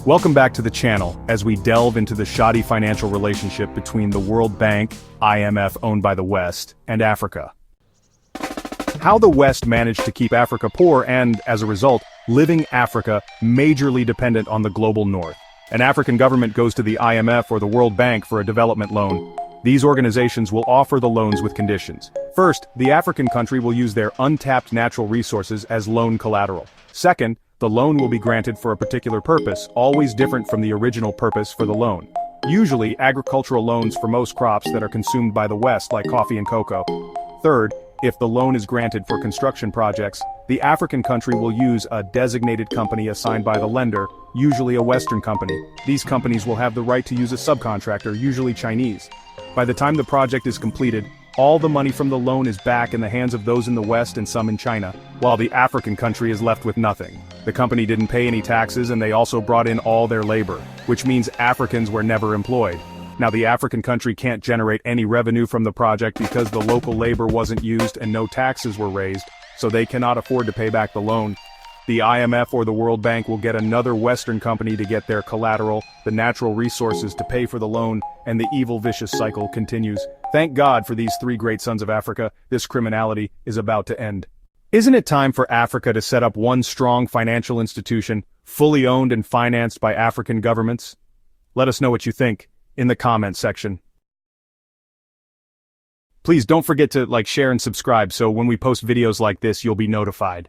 Welcome back to the channel, as we delve into the shoddy financial relationship between the World Bank, IMF owned by the West, and Africa. How the West managed to keep Africa poor and, as a result, living Africa majorly dependent on the global North. An African government goes to the IMF or the World Bank for a development loan. These organizations will offer the loans with conditions. First, the African country will use their untapped natural resources as loan collateral. Second, the loan will be granted for a particular purpose, always different from the original purpose for the loan. Usually, agricultural loans for most crops that are consumed by the West, like coffee and cocoa. Third, if the loan is granted for construction projects, the African country will use a designated company assigned by the lender, usually a Western company. These companies will have the right to use a subcontractor, usually Chinese. By the time the project is completed, all the money from the loan is back in the hands of those in the West and some in China, while the African country is left with nothing. The company didn't pay any taxes and they also brought in all their labor, which means Africans were never employed. Now the African country can't generate any revenue from the project because the local labor wasn't used and no taxes were raised, so they cannot afford to pay back the loan. The IMF or the World Bank will get another Western company to get their collateral, the natural resources to pay for the loan, and the evil vicious cycle continues. Thank God for these three great sons of Africa, this criminality is about to end. Isn't it time for Africa to set up one strong financial institution, fully owned and financed by African governments? Let us know what you think in the comments section. Please don't forget to like, share, and subscribe so when we post videos like this you'll be notified.